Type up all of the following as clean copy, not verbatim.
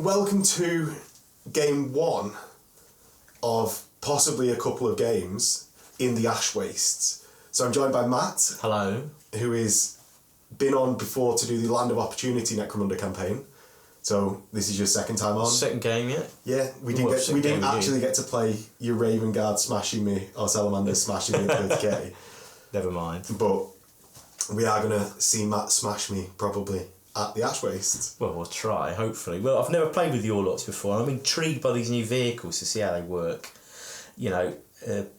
welcome to game 1 of possibly a couple of games in the Ash Wastes. So I'm joined by Matt. Hello. Who is been on before to do the Land of Opportunity Necromunda campaign. So this is your second time on. Second game, yeah? Yeah, we didn't actually get to play your Raven Guard smashing me or Salamanders smashing me at 30k. Never mind. But we are going to see Matt smash me probably at the Ash Wastes. Well, we'll try, hopefully. Well, I've never played with the Orlocks before. I'm intrigued by these new vehicles to see how they work. You know,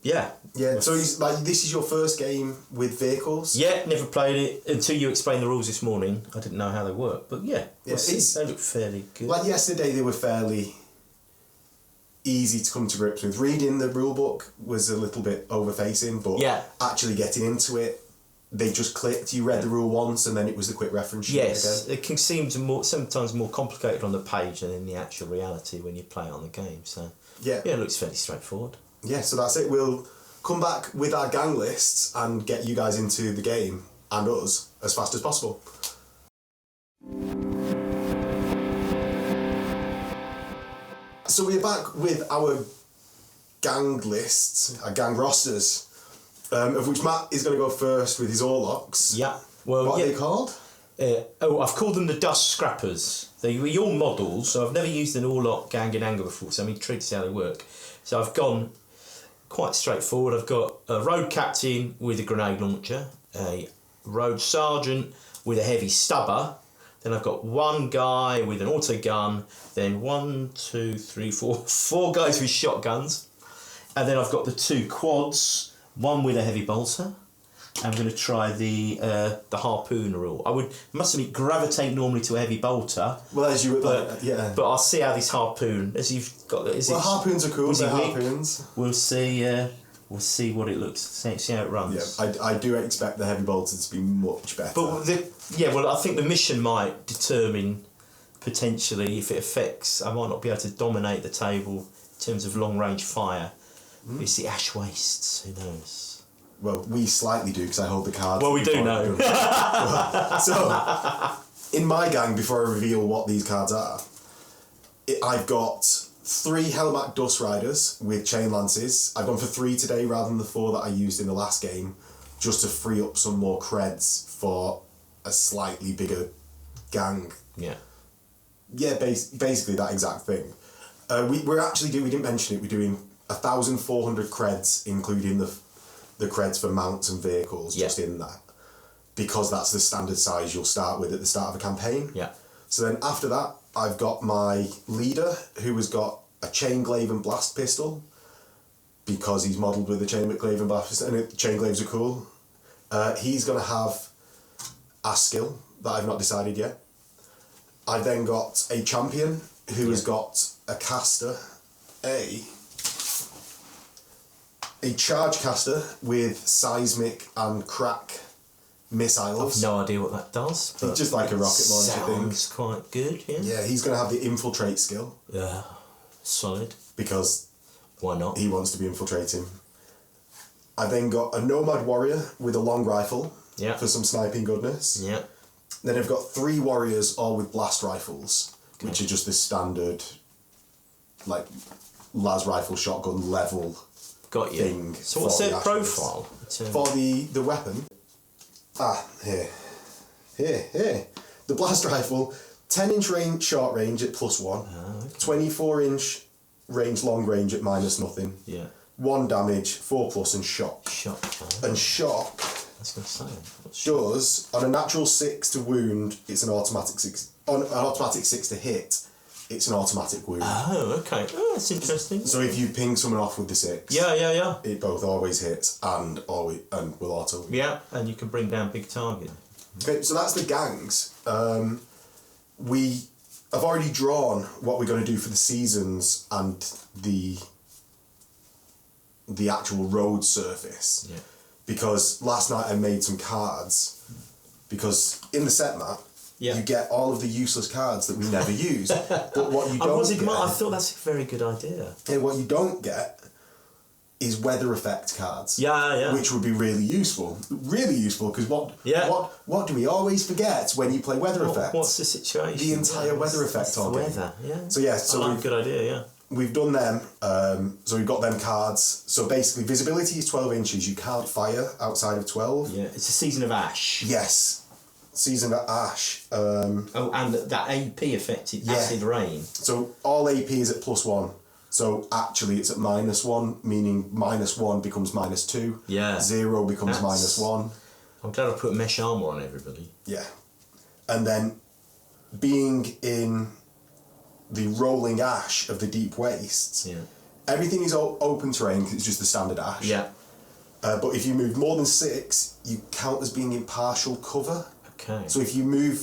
yeah. Yeah, so this is your first game with vehicles? Yeah, never played it until you explained the rules this morning. I didn't know how they work, but yeah, they look fairly good. Like yesterday, they were fairly easy to come to grips with. Reading the rule book was a little bit overfacing, but actually getting into it, they just clicked. You read the rule once, and then it was the quick reference sheet. Yes, it can seem sometimes more complicated on the page than in the actual reality when you play it on the game. So yeah, it looks fairly straightforward. Yeah, so that's it. We'll come back with our gang lists and get you guys into the game and us as fast as possible. So we're back with our gang lists, our gang rosters, of which Matt is going to go first with his Orlocks. Yeah. Well, what are they called? I've called them the Dust Scrappers. They were your models, so I've never used an Orlock gang in anger before, so I'm intrigued to see how they work. So I've gone quite straightforward. I've got a road captain with a grenade launcher, a road sergeant with a heavy stubber, then I've got one guy with an auto gun, then 4 guys with shotguns, and then I've got the 2 quads, one with a heavy bolter. I'm going to try the harpooner rule. I must admit, gravitate normally to a heavy bolter. Well, as you would, but I'll see how this harpoon. As you've got, harpoons are cool. They're harpoons. We'll see. We'll see what it looks. See how it runs. Yeah, I do expect the heavy bolter to be much better. But I think the mission might determine potentially if it affects. I might not be able to dominate the table in terms of long range fire. It's the Ash Wastes. Who knows? Well, we slightly do because I hold the cards. Well, we do know. So, in my gang, before I reveal what these cards are, I've got 3 Helmac Dust Riders with Chain Lances. I've gone for 3 today rather than the 4 that I used in the last game, just to free up some more creds for a slightly bigger gang. Yeah. Yeah, basically that exact thing. We didn't mention it, we're doing 1,400 creds, including the creds for mounts and vehicles just in that, because that's the standard size you'll start with at the start of a campaign. Yeah. So then after that, I've got my leader who has got a chain glaive and blast pistol, because he's modelled with a chain glaive and blast pistol, and chain glaives are cool. He's going to have a skill that I've not decided yet. I've then got a champion who has got a caster, a charge caster with seismic and crack missiles. I've no idea what that does. But it's just like a rocket launcher thing. Sounds quite good, yeah. Yeah, he's going to have the infiltrate skill. Yeah, solid. Because why not? He wants to be infiltrating. I then got a Nomad warrior with a long rifle for some sniping goodness. Yeah. Then I've got 3 warriors all with blast rifles, which are just the standard, like, las rifle shotgun level. Got you. Thing. So what's their profile? For the weapon? Here. The blast rifle, 10-inch range, short range at +1, 24-inch range, long range at -0. Yeah. 1 damage, 4+ and shock. And shock does, on a natural 6 to wound, it's an automatic 6. On an automatic 6 to hit, it's an automatic wound. Oh, okay. Oh, that's interesting. So if you ping someone off with the 6, it both always hits and will auto wound. Yeah, and you can bring down big target. Okay, so that's the gangs. We have already drawn what we're going to do for the seasons and the actual road surface. Yeah. Because last night I made some cards, because in the set map, you get all of the useless cards that we never use. But what you don't get... I thought that's a very good idea. Yeah, what you don't get is weather effect cards. Yeah. Which would be really useful. Really useful, because what do we always forget when you play weather effects? What's the situation? The entire weather effect on it. Weather, yeah. So good idea, yeah. We've done them, so we've got them cards. So basically, visibility is 12 inches. You can't fire outside of 12. Yeah, it's a Season of Ash. Yes, Season of Ash. And that AP affected Acid Rain. So all AP is at +1. So actually it's at -1, meaning -1 becomes -2. Yeah. 0 becomes -1. I'm glad I put mesh armour on everybody. Yeah. And then being in the rolling ash of the deep wastes, everything is open terrain because it's just the standard ash. Yeah. But if you move more than 6, you count as being in partial cover. Okay. So if you move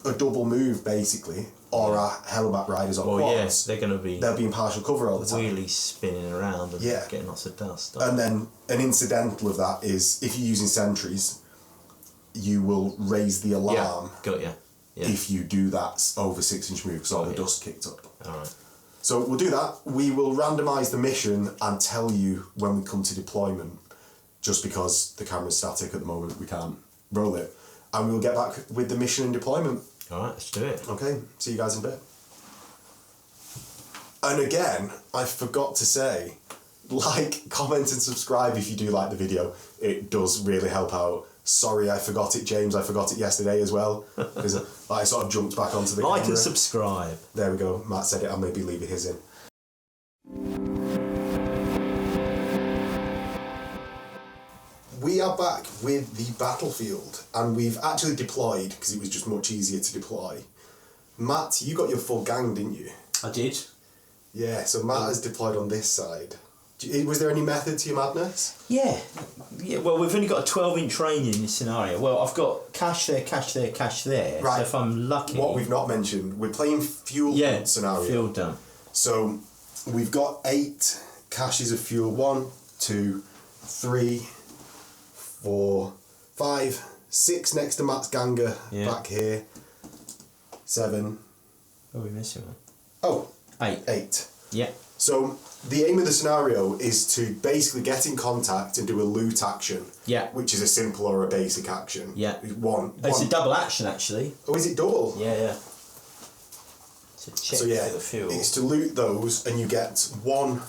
a double move, basically, or a Hellbat Riders or quads, yes, they'll be in partial cover all the time. Wheelie spinning around and getting lots of dust. And then an incidental of that is, if you're using sentries, you will raise the alarm. Got you. Yeah. If you do that over 6-inch move, because all the dust kicked up. Alright. So we'll do that. We will randomise the mission and tell you when we come to deployment. Just because the camera's static at the moment, we can't roll it. And we'll get back with the mission and deployment. Alright, let's do it. Okay, see you guys in a bit. And again, I forgot to say, like, comment and subscribe if you do like the video. It does really help out. Sorry, I forgot it, James. I forgot it yesterday as well. Because I sort of jumped back onto the camera. Like and subscribe. There we go. Matt said it. I'll maybe leave his in. We are back with the battlefield, and we've actually deployed because it was just much easier to deploy. Matt, you got your full gang, didn't you? I did. Yeah, so Matt has deployed on this side. Was there any method to your madness? Yeah, well, we've only got a 12-inch range in this scenario. Well, I've got cash there, cash there, cash there. Right. So if I'm lucky... What we've not mentioned, we're playing fuel scenario. Fuel done. So we've got 8 caches of fuel. 1, 2, 3, 4, 5, 6 next to Matt's ganger back here. 7. Oh, we're missing one. Oh, 8. 8. Yeah. So the aim of the scenario is to basically get in contact and do a loot action. Yeah. Which is a simple or a basic action. Yeah. One. It's a double action, actually. Oh, is it double? Yeah. So check for the fuel. It's to loot those, and you get 1.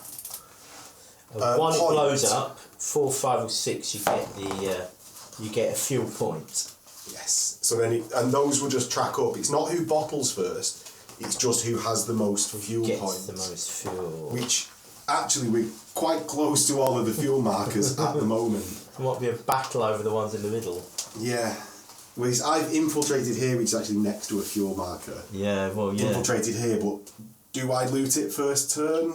One point. It blows up. 4, 5, or 6. You get a fuel point. Yes. So then, and those will just track up. It's not who bottles first. It's just who has the most fuel points. The most fuel. Which, actually, we're quite close to all of the fuel markers at the moment. There might be a battle over the ones in the middle. Yeah. Well, I've infiltrated here, which is actually next to a fuel marker. Yeah, well, yeah. Infiltrated here, but do I loot it first turn?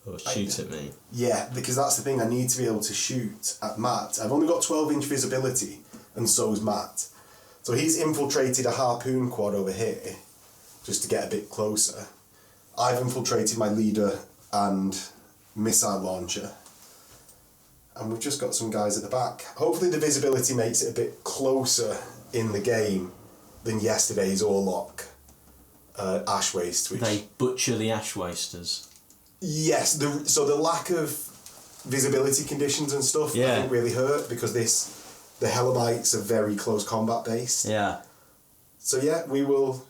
Or shoot at me? Yeah, because that's the thing. I need to be able to shoot at Matt. I've only got 12-inch visibility, and so's Matt. So he's infiltrated a harpoon quad over here, just to get a bit closer. I've infiltrated my leader and missile launcher. And we've just got some guys at the back. Hopefully the visibility makes it a bit closer in the game than yesterday's Orlock Ash Waste. Which, they butcher the Ash Wasters. Yes, so the lack of visibility conditions and stuff I think really hurt, because the Helamites are very close combat based. Yeah. So yeah, we will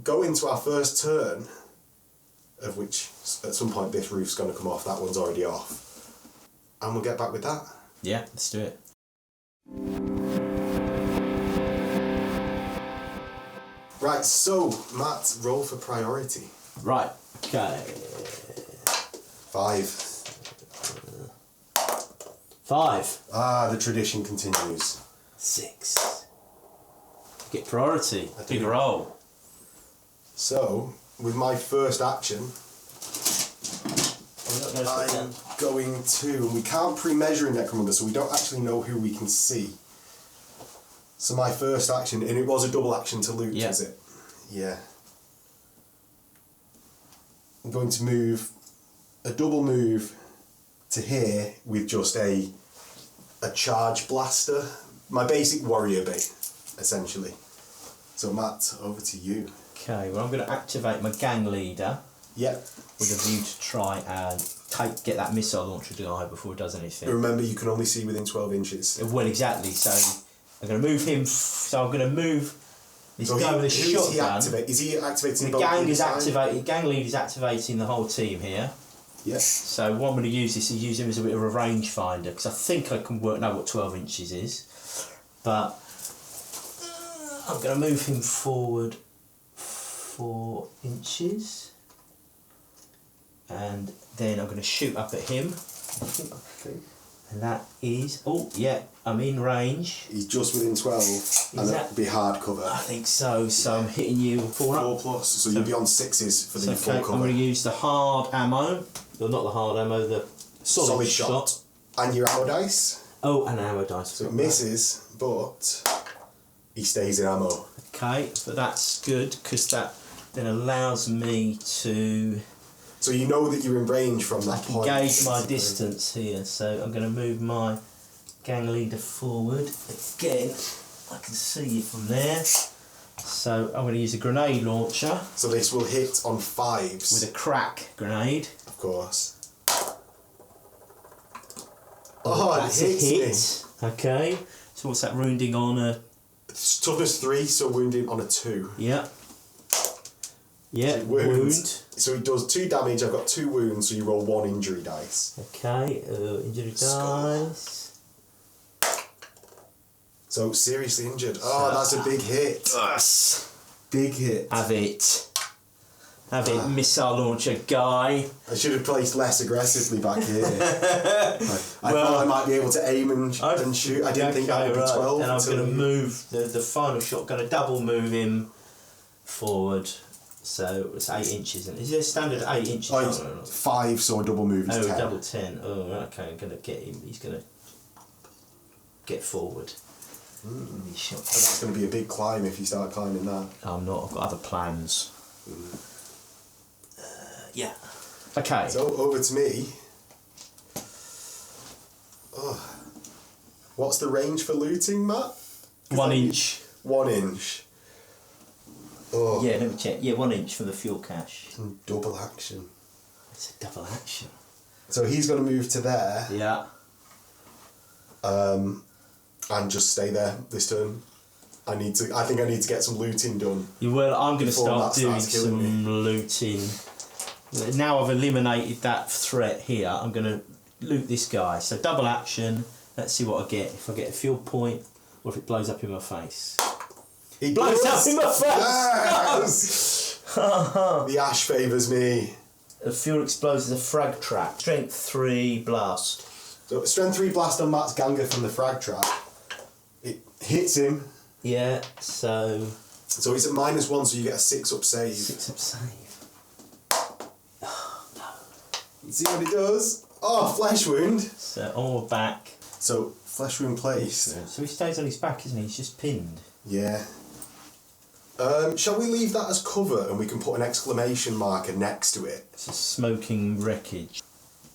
go into our first turn, of which at some point this roof's going to come off. That one's already off. And we'll get back with that. Yeah, let's do it. Right, so Matt, roll for priority. Right, okay. 5. 5. Ah, the tradition continues. 6. Get priority. Big roll. So, with my first action, I'm going to, and we can't pre-measure in Necromunda, so we don't actually know who we can see. So my first action, and it was a double action to loot, is it? Yeah. I'm going to move a double move to here with just a charge blaster. My basic warrior bait, essentially. So Matt, over to you. Okay, well I'm going to activate my gang leader. Yep. With a view to try and get that missile launcher guy before he does anything. Remember, you can only see within 12 inches. Well, exactly. So I'm going to move him. So I'm going to move this guy with a shotgun. Is he activating the gang is activated. Gang lead is activating the whole team here. Yes. So what I'm going to use is use him as a bit of a rangefinder because I think I can know what 12 inches is, but I'm going to move him forward 4 inches, and then I'm going to shoot up at him. Okay. And that is, oh yeah, I'm in range. He's just within 12, and that'll be hard cover. I think so. So I'm hitting you 4 plus, so you'll be on 6s for the full cover. I'm going to use the hard ammo. Well, not the hard ammo, the solid shot. And your ammo dice. Oh, and ammo dice. So it misses, but he stays in ammo. Okay, but that's good because that then allows me to. So you know that you're in range from that point. Gauge my distance here, so I'm going to move my gang leader forward again. I can see you from there. So I'm going to use a grenade launcher. So this will hit on 5s. With a crack grenade. Of course. Oh, that's it hits a hit. me. Okay. So what's that wounding on a? It's toughness 3, so wounding on a 2. Yeah. Yeah. So wound. So it does 2 damage. I've got 2 wounds, so you roll 1 injury dice. Okay. Injury dice. So seriously injured. Oh, that's a big hit. Yes. Big hit. Have it. Have it, missile launcher guy. I should have placed less aggressively back here. I thought I might be able to aim and shoot. I didn't think I would be 12. And I'm going to move the final shot. Going to double move him forward. So it's 8 inches. Is it a standard 8 inches? Oh, 5, so a double move is 10. Double 10. Oh, okay. I'm going to get him. He's going to get forward. So that's going to be a big climb if you start climbing that. I'm not. I've got other plans. Yeah. Okay. So over to me. Oh. What's the range for looting, Matt? 1 inch. 1 inch. Oh. Yeah, let me check. Yeah, 1 inch for the fuel cache. Double action. It's a double action. So he's going to move to there. Yeah. And just stay there this turn. I think I need to get some looting done. Well, I'm going to start doing some looting. Now I've eliminated that threat here, I'm going to loot this guy. So double action. Let's see what I get. If I get a fuel point, or if it blows up in my face. It blows up in my face! Yes! No! The ash favours me. The fuel explodes as a frag trap. Strength 3 blast. So strength 3 blast on Matt's Ganger from the frag trap. It hits him. Yeah, so... So he's at -1, so you get a 6 up save. 6 up save. Oh, no. See what it does? Oh, flesh wound. So on my back. So flesh wound placed. So he stays on his back, isn't he? He's just pinned. Yeah. Shall we leave that as cover and we can put an exclamation marker next to it? It's a smoking wreckage.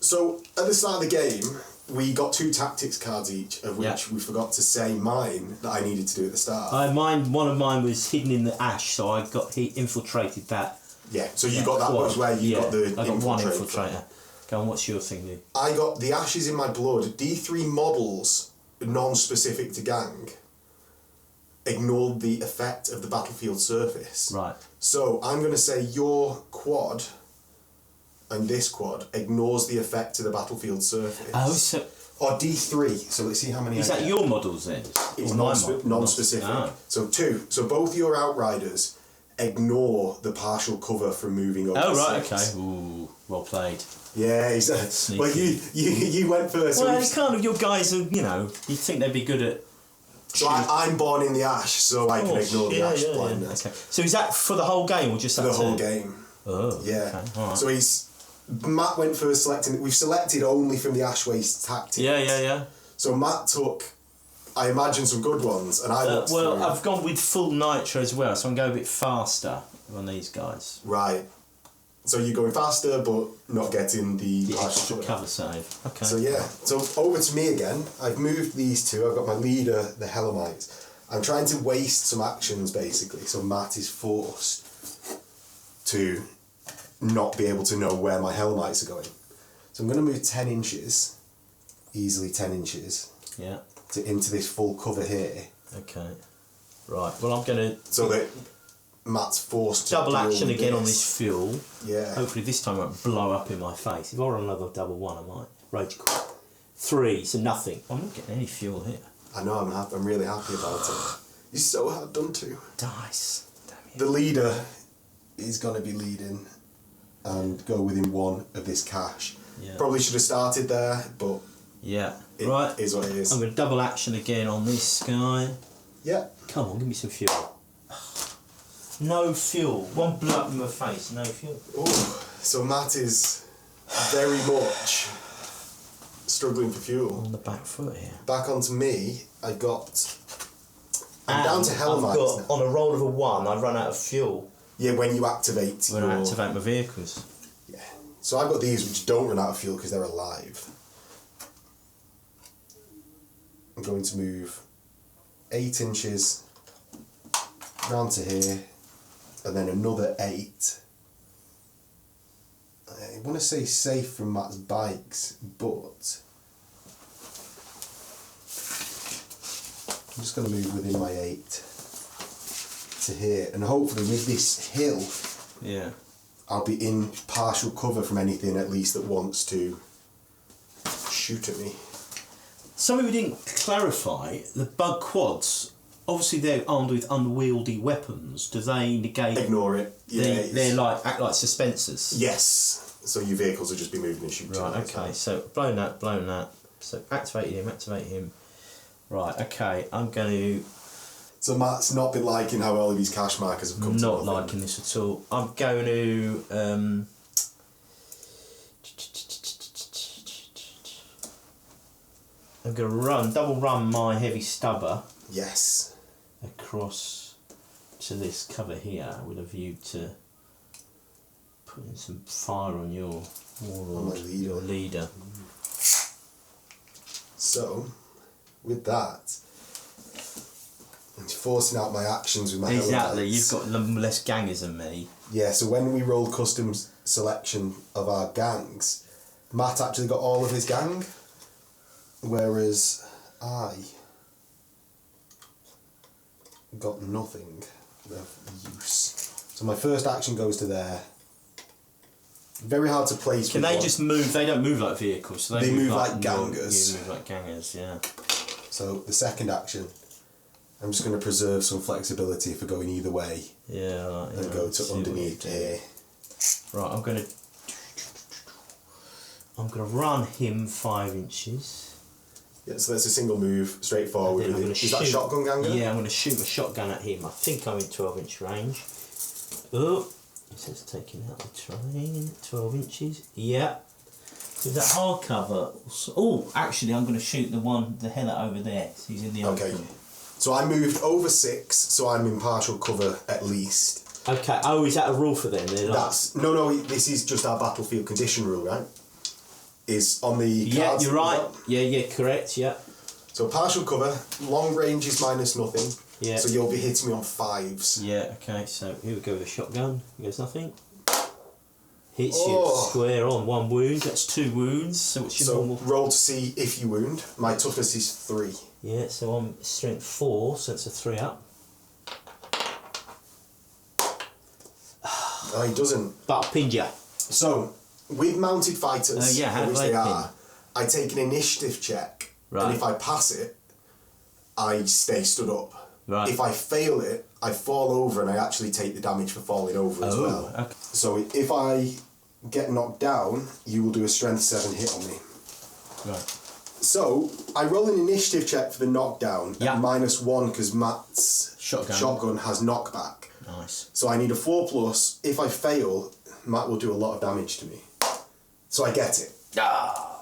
So at the start of the game, we got 2 tactics cards each, of which we forgot to say mine that I needed to do at the start. One of mine was hidden in the ash, so he infiltrated that. Yeah, so you got that much where you got the I got one infiltrator. Go on, what's your thing, Lou? I got the ashes in my blood. D3 models, non-specific to gang, ignored the effect of the battlefield surface. Right. So I'm going to say your quad and this quad ignores the effect of the battlefield surface. Oh, so... Or D3, so let's see how many Is that your models then? It's non-specific. Ah. So 2. So both your outriders ignore the partial cover from moving over. Oh, right, 6. okay. Ooh, well played. Yeah, he's well, you went first. Well, it's kind of your guys are, you'd think they'd be good at... So I'm born in the ash, so I can ignore the ash blindness. Okay. So is that for the whole game or just that the whole game? Oh, yeah. Okay. All right. So Matt went first selecting. We've selected only from the ash waste tactics. Yeah. So Matt took, I imagine, some good ones, and I looked through. I've gone with full nitro as well, so I'm going a bit faster on these guys. Right. So you're going faster, but not getting the extra cover save. Okay. So yeah. So over to me again. I've moved these 2. I've got my leader, the Hellamites. I'm trying to waste some actions basically, so Matt is forced to not be able to know where my Hellamites are going. So I'm going to move 10 inches, easily 10 inches, into this full cover here. Okay. Right, well I'm going to... So that Matt's forced to double action with again on this fuel. Yeah. Hopefully this time it won't blow up in my face. If I run another double one, I might. Rage quit. 3, so nothing. I'm not getting any fuel here. I know, I'm really happy about it. You're so hard done to. Dice. Damn you. The leader is going to be leading and go within 1 of this cache. Yeah. Probably should have started there, but yeah. it right. is what it is. I'm going to double action again on this guy. Yeah. Come on, give me some fuel. No fuel. One blew up in my face, no fuel. Ooh, so Matt is very much struggling for fuel. On the back foot here. Back onto me, I'm down to hell I've got, on a roll of a 1, I run out of fuel. Yeah, when you activate When I activate my vehicles. Yeah. So I've got these which don't run out of fuel because they're alive. I'm going to move 8 inches round to here, and then another 8. I want to say safe from Matt's bikes, but I'm just going to move within my 8 to here, and hopefully with this hill, I'll be in partial cover from anything at least that wants to shoot at me. Something we didn't clarify, the bug quads, obviously they're armed with unwieldy weapons. Do they negate... Ignore it. Yeah, they're like, act like suspensors. Yes. So your vehicles will just be moving and shooting. Right, okay. So blown that. So activate him. Right, okay. I'm going to... So Matt's not been liking how all of these cache markers have come to Not liking this at all. I'm going to... I'm going to double run my heavy stubber. Yes. Across to this cover here with a view to putting some fire on your warlord, your leader. So, with that, I'm forcing out my actions with my Exactly, Orlocks. you've got less gangers than me. Yeah, so when we rolled custom selection of our gangs, Matt actually got all of his gang, whereas I got nothing of use. So my first action goes to there. Very hard to place. Can they just move? They don't move like vehicles. So they move like gangers. Yeah, move like gangers, yeah. So the second action, I'm just going to preserve some flexibility for going either way. Yeah, right. And go to underneath here. Right, I'm going to run him 5 inches. Yeah, so that's a single move, straightforward. Is that a shotgun ganger? Yeah, I'm going to shoot a shotgun at him. I think I'm in 12-inch range. Oh, it says taking out the terrain. 12 inches. Yeah. Is that hard cover? Oh, actually, I'm going to shoot the header over there. So he's in the open. Okay. So I moved over 6, so I'm in partial cover at least. Okay. Oh, is that a rule for them? No. This is just our battlefield condition rule, right? Is on the yeah, cards. You're right. Yeah, correct. Yeah. So partial cover, long range is minus nothing. Yeah. So you'll be hitting me on 5s. Yeah. Okay. So here we go with a shotgun. Here goes nothing. Hits you square on 1 wound. That's 2 wounds. So what's your normal? Roll to see if you wound. My toughness is 3. Yeah. So I'm strength 4. So it's a 3 up. Oh, he doesn't. But I pinned you. So with mounted fighters, which they are, I take an initiative check, and if I pass it, I stay stood up. Right. If I fail it, I fall over, and I actually take the damage for falling over as well. Okay. So if I get knocked down, you will do a strength 7 hit on me. Right. So I roll an initiative check for the knockdown at -1 because Matt's shotgun has knockback. Nice. So I need a 4+. If I fail, Matt will do a lot of damage to me. So I get it.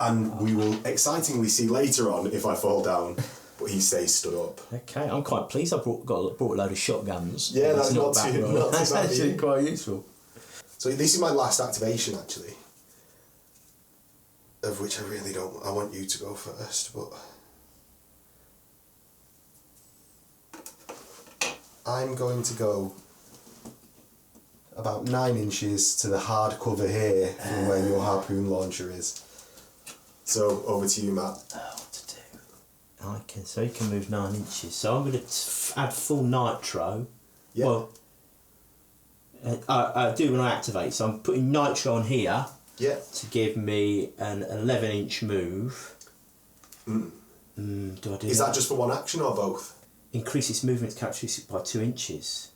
And we will excitingly see later on if I fall down, but he stays stood up. Okay, I'm quite pleased. I brought a load of shotguns. Yeah, that's not too bad. That's actually quite useful. So this is my last activation, actually. Of which I really don't... I want you to go first, but... I'm going to go about 9 inches to the hard cover here from where your harpoon launcher is. So over to you, Matt. What to do? So he can move 9 inches. So I'm going to add full nitro. Yeah. Well, I do when I activate. So I'm putting nitro on here. Yeah. To give me an 11-inch move. Do I do Is that just for one action or both? Increase its movement characteristic by 2 inches.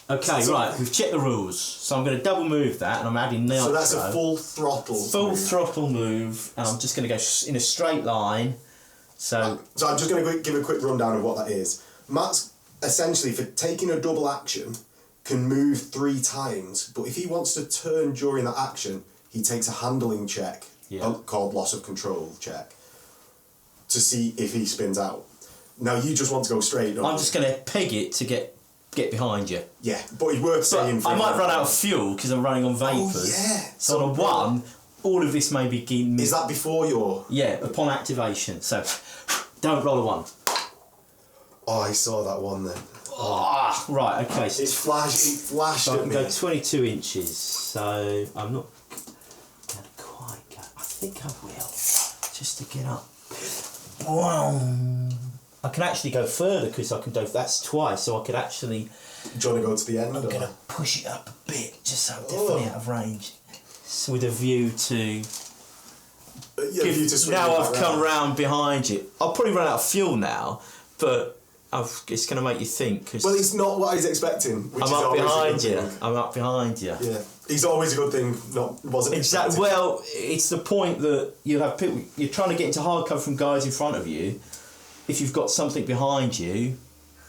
Okay, right, we've checked the rules. So I'm going to double move that and I'm adding nitro. So that's a full throttle. Throttle move, and I'm just going to go in a straight line. So I'm just going to give a quick rundown of what that is. Matt's essentially, for taking a double action, can move 3 times, but if he wants to turn during that action, he takes a handling check, called loss of control check, to see if he spins out. Now you just want to go straight. I'm just going to peg it to get behind you. Yeah, but it's worth saying. I might run out of fuel because I'm running on vapours. Oh yeah. So on a 1, all of this may be... Is that before your... Yeah, upon activation. So don't roll a 1. Oh, I saw that one then. Oh, right, okay. So it flashed so at me. I can go 22 inches, so I'm not going to quite go... I think I will, just to get up. Wow. I can actually go further because I can do... That's twice, so I could actually... Do you want to go to the end? I'm going to push it up a bit, just so I'm definitely out of range. So with a view to... now I've come round behind you. I'll probably run out of fuel now, but it's going to make you think. Well, it's not what I was expecting. I'm up behind you. I'm up behind you. Yeah, it's always a good thing. Wasn't exactly. Well, it's the point that you have people. You're trying to get into hard cover from guys in front of you. If you've got something behind you,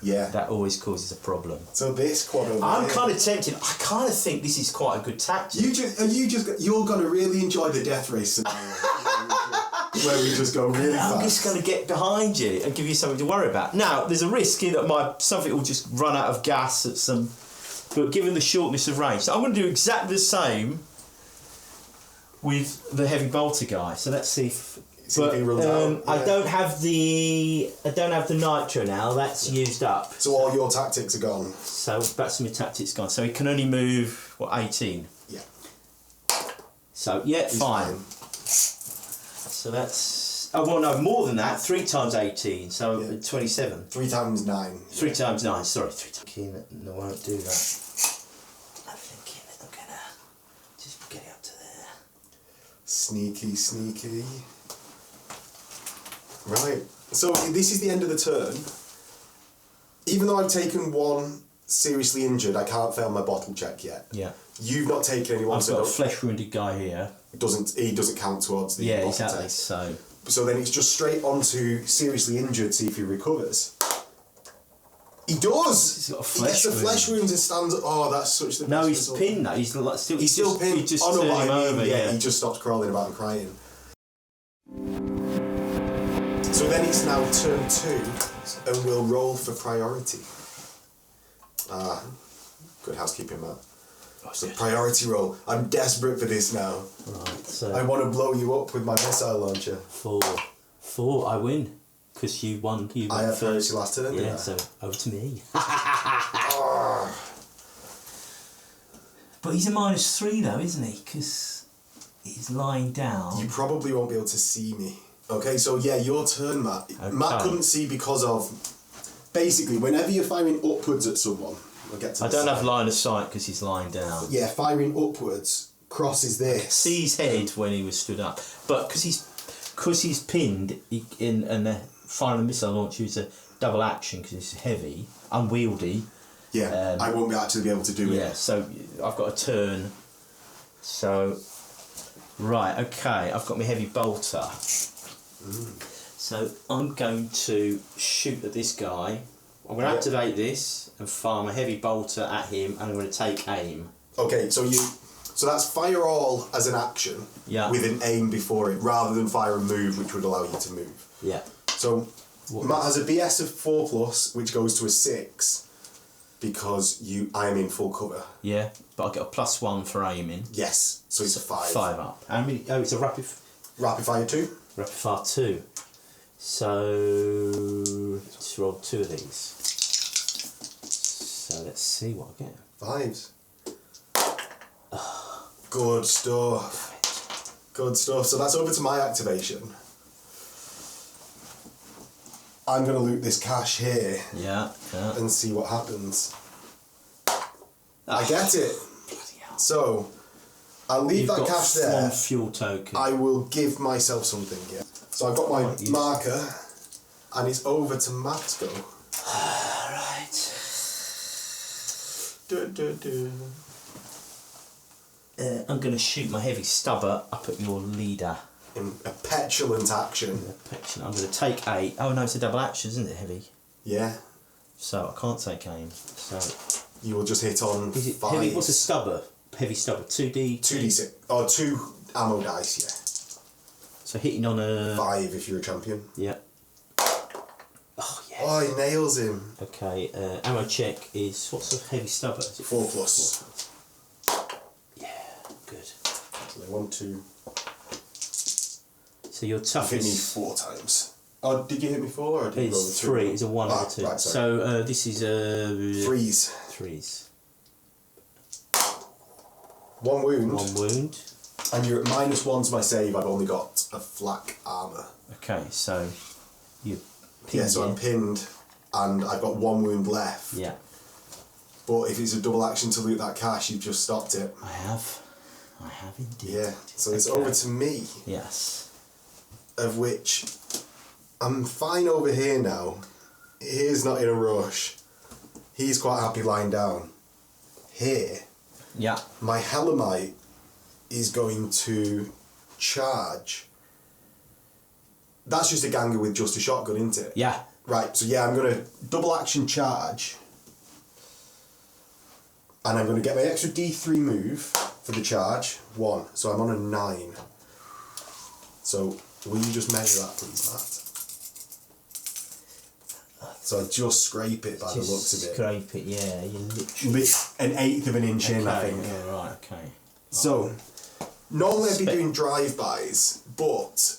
that always causes a problem. So this quad over I'm here. kind of tempted. I kind of think this is quite a good tactic. You're going to really enjoy the death race scenario. Where we just go really fast. I'm just going to get behind you and give you something to worry about. Now, there's a risk here that something will just run out of gas at some... But given the shortness of range... So I'm going to do exactly the same with the heavy bolter guy. So let's see if... I don't have the nitro now. That's used up. So all your tactics are gone. So that's my tactics gone. So he can only move, 18? Yeah. So, he's fine. So that's... Oh, well, no, more than that. 3 times 18, so 27. 3 times 9. 3 times 9, sorry. 3 times... No, I won't do that. I'm thinking that I'm going to just get it up to there. Sneaky. Right. So this is the end of the turn. Even though I've taken 1 seriously injured, I can't fail my bottle check yet. Yeah. You've not taken anyone. I've got a flesh wounded guy here. He doesn't count towards the bottle exactly. Test. So then it's just straight on to seriously injured, see if he recovers. He does. He's got a flesh wound. Flesh wound and stands. Oh, that's such the. No, he's pinned now. He's still pinned. He just turned him over. Yeah, he just stopped crawling about and crying. So then it's now turn 2, and we'll roll for priority. Good housekeeping, Matt. So priority roll. I'm desperate for this now. Right, so... I want to blow you up with my missile launcher. 4. I win. Because you won. I had first last turn, didn't I? Yeah, so over to me. But he's a -3 though, isn't he? Because he's lying down. You probably won't be able to see me. Okay, so your turn, Matt. Okay. Matt couldn't see because of... Basically, whenever you're firing upwards at someone... I don't have line of sight because he's lying down. Yeah, firing upwards crosses this. See his head when he was stood up, but because he's pinned, and firing a missile launcher is a double action because it's heavy, unwieldy. Yeah, I won't actually be able to do it. Yeah, so I've got a turn. So, right, okay, I've got my heavy bolter. So I'm going to shoot at this guy. I'm going to activate this and fire my heavy bolter at him, and I'm going to take aim. Okay, so that's fire all as an action with an aim before it, rather than fire and move, which would allow you to move. Yeah. So Matt has a BS of 4+, which goes to a 6, because I am in full cover. Yeah, but I get a +1 for aiming. Yes, so it's a 5. 5 up. How many? Oh, it's a rapid fire 2. Rapid fire 2. So just roll 2 of these. So let's see what I get. 5s. Good stuff. Good stuff. So that's over to my activation. I'm going to loot this cache here. Yeah. And see what happens. I get it. Bloody hell. So, I'll leave that cache there. One fuel token. I will give myself something, yeah. So I've got my marker, and it's over to Max go. Right. I'm going to shoot my heavy stubber up at your leader. In a petulant action. I'm going to take 8. Oh no, it's a double action, isn't it, heavy? Yeah. So I can't take aim. So you will just hit on is it 5. heavy? What's a stubber? Heavy stubber. 2D. 2d6. Or 2 ammo dice, yeah. So hitting on a 5 if you're a champion. Yeah. Oh yes. Oh, he nails him. Okay. Ammo check is what's a heavy stubber? Is it 4+. 4+. Yeah. Good. So they 1, 2. So your You hit me toughness 4 times. Oh, did you hit me 4 or did you roll the is 2? 3. It's a 1 and a 2. Right, sorry. So this is Threes. 3s. 1 wound. 1 wound. And you're at -1 to my save. I've only got a flak armour. Okay, so you. Yeah, so I'm pinned, and I've got 1 wound left. Yeah. But if it's a double action to loot that cache, you've just stopped it. I have indeed. Yeah, so it's Okay. over to me. Yes. Of which I'm fine over here now. He's not in a rush. He's quite happy lying down. Here, Yeah. my Hellamite is going to charge. That's just a ganger with just a shotgun, isn't it? Yeah. Right, so yeah, I'm going to double action charge. And I'm going to get my extra D3 move for the charge. 1. So I'm on a 9. So will you just measure that, please, Matt? So I just scrape it by the looks of it. Scrape it, yeah. You literally. An 1/8 of an inch in, I Okay, think. yeah, right, okay. So, normally I'd be doing drive-bys, but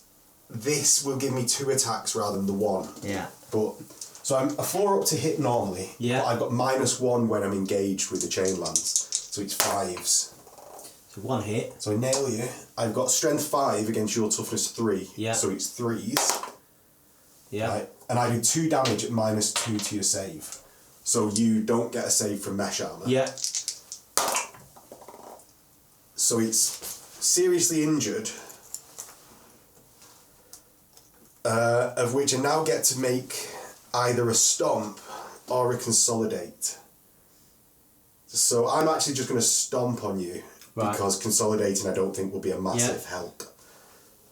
this will give me 2 attacks rather than the 1. Yeah. But so I'm a 4 up to hit normally. Yeah. But I've got -1 when I'm engaged with the chain lance. So it's 5s. So 1 hit. So I nail you. I've got strength 5 against your toughness 3. Yeah. So it's 3s. Yeah. Right? And I do 2 damage at -2 to your save. So you don't get a save from mesh armor. Yeah. So it's seriously injured. Of which I now get to make either a stomp or a consolidate. So I'm actually just going to stomp on you. Right. Because consolidating I don't think will be a massive help.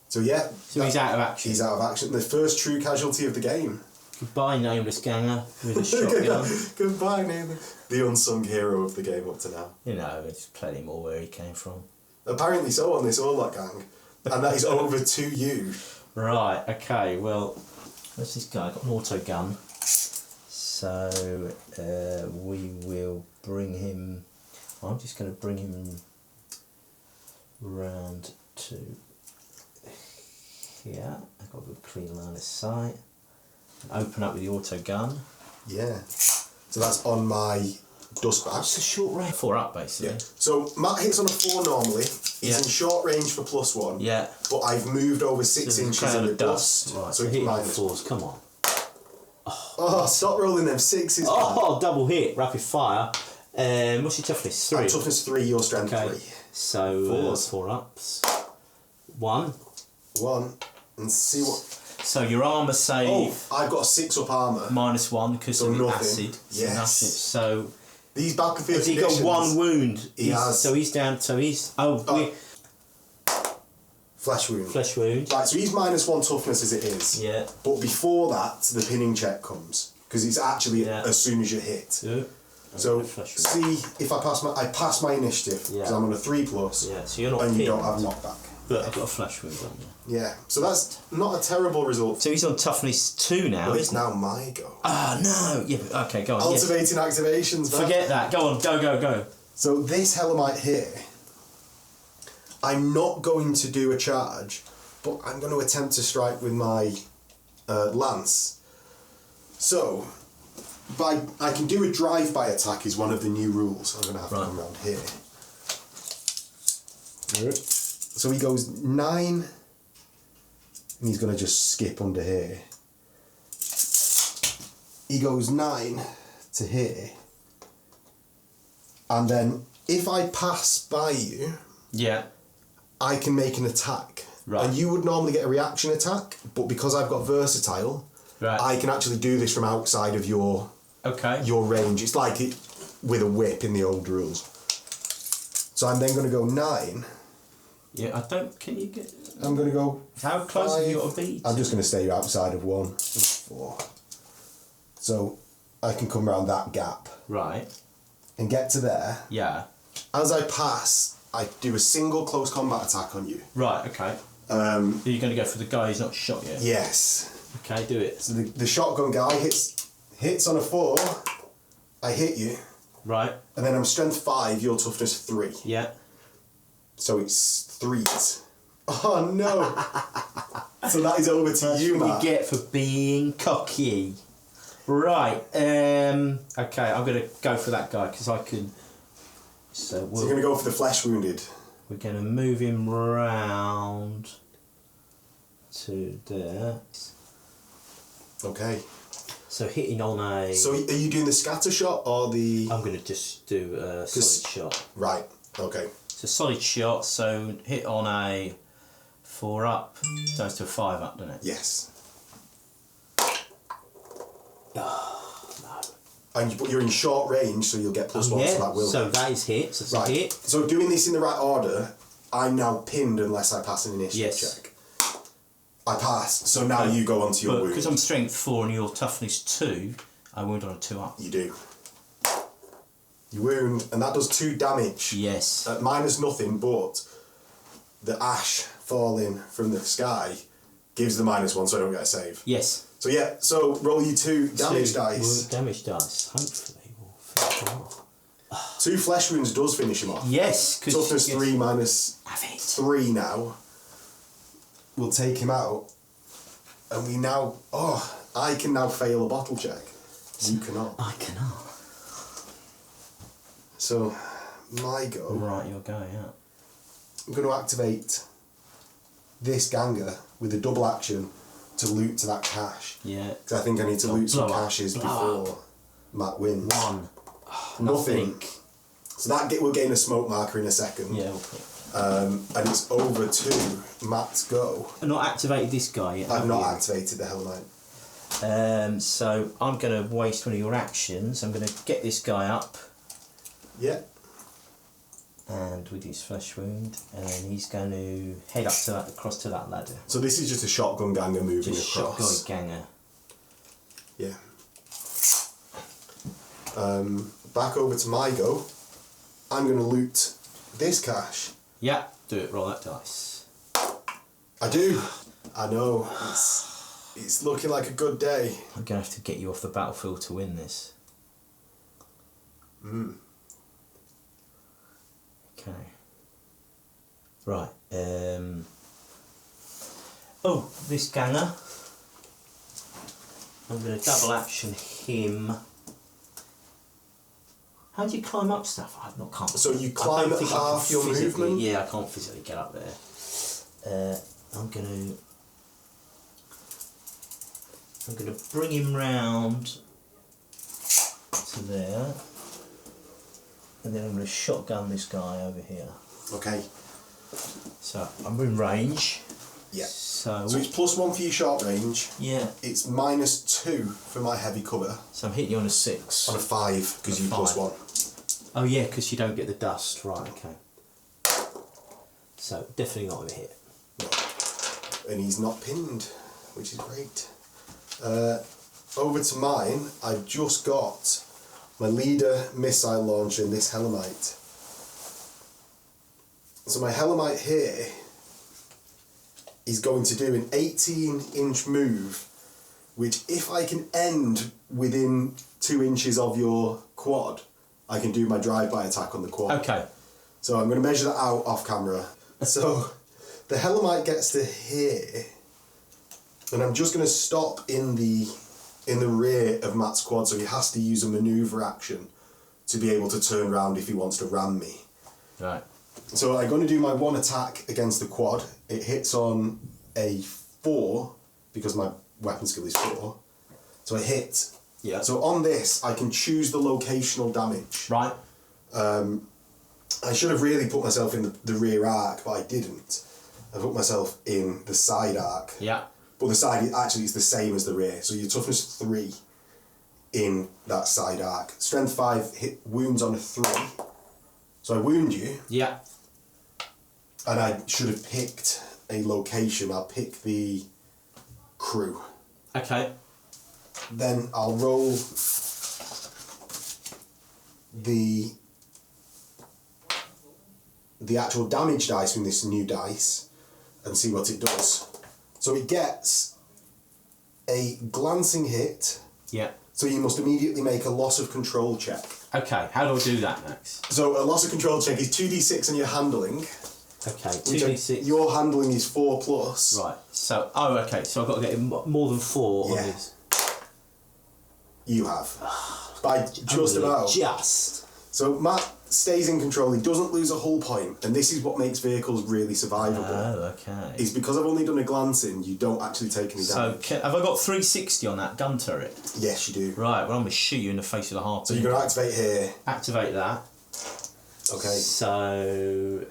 So yeah. So he's out of action. He's out of action. The first true casualty of the game. Goodbye, nameless ganger with a shotgun. Goodbye, Nathan. The unsung hero of the game up to now. You know, there's plenty more where he came from. Apparently so on this Orlock gang. And that is over to you. Right, okay, well, where's this guy? Got an auto gun. So, we will bring him... I'm just going to bring him round to here. I've got a good clean line of sight. Open up with the auto gun. Yeah. So that's on my dust bag. It's a short range. 4 up, basically. Yeah. So Matt hits on a 4 normally. He's in short range for +1. Yeah. But I've moved over 6 inches Cloud in the of dust. Right, So so it's hit on -4. 4s, come on. Oh, stop rolling them 6s. man. Oh, double hit, rapid fire. What's your toughness? 3. Toughness 3, your strength Okay. 3. So, 4s. 4 ups. 1. 1. And see what... So your armour save... Oh, I've got a 6 up armour. -1 because So of the nothing. acid. So Yes. nothing. So These battlefield has he got conditions... 1 wound? He has. So he's down. So he's Flesh wound. flesh wound. Right, so he's -1 toughness as it is. Yeah. But before that, the pinning check comes. Because it's actually Yeah. as soon as you hit. Yeah. So, Flesh wound. see if I pass my initiative. Because Yeah. I'm on a 3+. Yeah. So you're not And you pinned, don't have knockback. but I've got a flesh wound on you. Yeah, so that's not a terrible result. So he's on toughness 2 now. But it's Isn't it? now my go. Ah no. Yeah. But, okay. Go on. Yes. Cultivating activations, man. Forget that. Go on. Go. So this Hellamite here, I'm not going to do a charge, but I'm going to attempt to strike with my lance. So, I can do a drive-by attack is one of the new rules. I'm going to have to come around here. So he goes 9, and he's going to just skip under here. he goes 9 to here. And then if I pass by you, I can make an attack. Right. And you would normally get a reaction attack, but because I've got versatile, I can actually do this from outside of your range. It's like it with a whip in the old rules. So I'm then going to go 9. Yeah, can you get... I'm going to go... How close 5. have you got to be? I'm just going to stay outside of 1. 4. So I can come around that gap. Right. And get to there. Yeah. As I pass, I do a single close combat attack on you. Right, okay. Are you going to go for the guy who's not shot yet? Yes. Okay, do it. So the shotgun guy hits on a 4. I hit you. Right. And then I'm strength 5, your toughness 3. Yeah. So it's 3s. Oh no! So that is over to you, Matt. What you get for being cocky. Right. Okay, I'm going to go for that guy because I can... So you're going to go for the flesh wounded. We're going to move him round to there. Okay. So hitting on a... So are you doing the scatter shot or the... I'm going to just do a solid shot. Right, okay. It's a solid shot, so hit on a 4 up, goes to a 5 up, doesn't it? Yes. Oh, no. But you're in short range, so you'll get +1 to that will. So that is hit, so it's right. a hit. So doing this in the right order, I'm now pinned unless I pass an initiative check. I pass, so now you go on to your wound. Because I'm strength 4 and your toughness 2, I wound on a 2 up. You do. You wound, and that does 2 damage. Yes. Minus nothing, but the ash falling from the sky gives the -1, so I don't get a save. Yes. So yeah, so roll you 2 damage dice. Damage dice. Hopefully we'll finish him off. 2 flesh wounds does finish him off. Yes. Toughness 3 minus 3 now will take him out. And we now... Oh, I can now fail a bottle check. You cannot. I cannot. So, my go. Right, your go, yeah. I'm going to activate this Ganger with a double action to loot to that cache. Yeah. Because I think I need to loot some blow up. caches Blow before Matt wins. 1. Nothing. So that will gain a smoke marker in a second. Yeah, we'll put... And it's over to Matt's go. I've not activated this guy yet. I've not activated the Hellmite. So I'm going to waste one of your actions. I'm going to get this guy up. Yeah. And with his flesh wound, and then he's going to head up to that, across to that ladder. So this is just a shotgun ganger moving Just across. shotgun ganger. Yeah. Back over to my go. I'm going to loot this cache. Yeah, do it. Roll that dice. I do. I know. It's looking like a good day. I'm going to have to get you off the battlefield to win this. Okay. Right. Oh, this ganger. I'm going to double action him. How do you climb up stuff? I can't. So you climb at half your movement? Yeah, I can't physically get up there. I'm going to bring him round to there, and then I'm going to shotgun this guy over here. Okay. So I'm in range. Yeah. So it's +1 for your short range. Yeah. It's -2 for my heavy cover. So I'm hitting you on a 6. On a 5 because you +1. Oh yeah, because you don't get the dust. Right. Okay. So definitely not a hit. No. And he's not pinned, which is great. Over to mine. I've just got my leader missile launcher and this Hellamite. So my Hellamite here is going to do an 18-inch move, which if I can end within 2 inches of your quad, I can do my drive-by attack on the quad. Okay. So I'm going to measure that out off camera. So the Hellamite gets to here, and I'm just going to stop in the rear of Matt's quad, so he has to use a manoeuvre action to be able to turn around if he wants to ram me. Right. So I'm going to do my 1 attack against the quad. It hits on a 4, because my weapon skill is 4. So I hit Yeah. So on this, I can choose the locational damage. Right. I should have really put myself in the rear arc, but I didn't. I put myself in the side arc. Yeah. But the side actually is the same as the rear. So your toughness 3 in that side arc. Strength 5 hit wounds on a 3. So I wound you. Yeah. And I should have picked a location. I'll pick the crew. Okay. Then I'll roll the actual damage dice from this new dice and see what it does. So it gets a glancing hit. Yeah. So you must immediately make a loss of control check. Okay, how do I do that, Max? So a loss of control check is 2d6 on your handling. Okay, Which 2d6. Your handling is 4 plus. Right, so, okay, so I've got to get more than 4 Yeah. on this. You have. By just about. Just. So Matt stays in control, he doesn't lose a hull point, and this is what makes vehicles really survivable. Oh, okay. Is because I've only done a glancing, you don't actually take any damage. So, have I got 360 on that gun turret? Yes, you do. Right, well, I'm going to shoot you in the face with a harpoon. So you're going to activate here. Activate that. Okay. So...